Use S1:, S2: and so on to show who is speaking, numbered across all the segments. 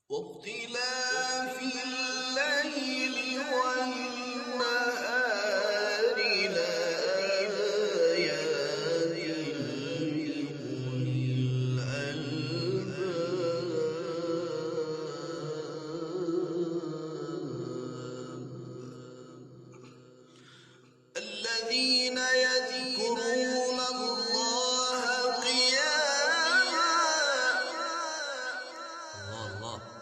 S1: واختلاف الليل والنهار لآيات لأولي الألباب الذين يذكرون الله قياما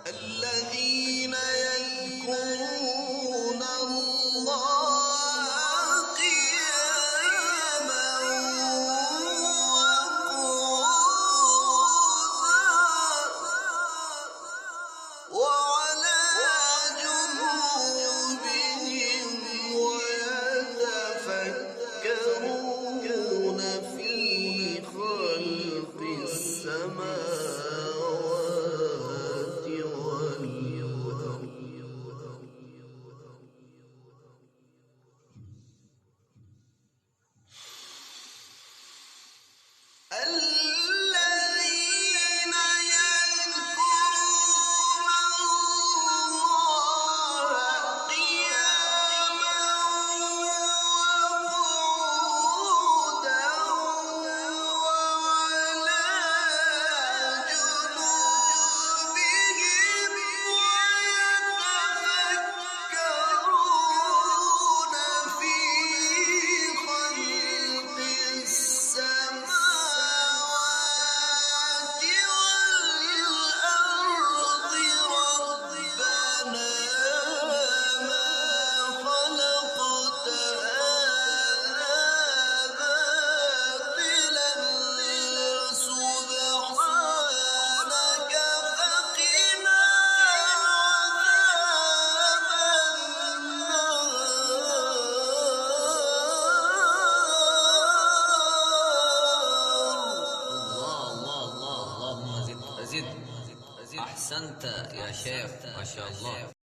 S1: الذين يذكرون الله قياما وقعودا وعلى جنوبهم ويتفكرون في خلق السماوات والأرض الذين يذكرون الله قياما وقعودا وعلى جنوبهم ويتفكرون في خلق السماوات والأرض ربنا ما خلقت هذا باطلا سبحانك فقنا
S2: الله اللهم زد أحسنت يا شيخ ما شاء الله.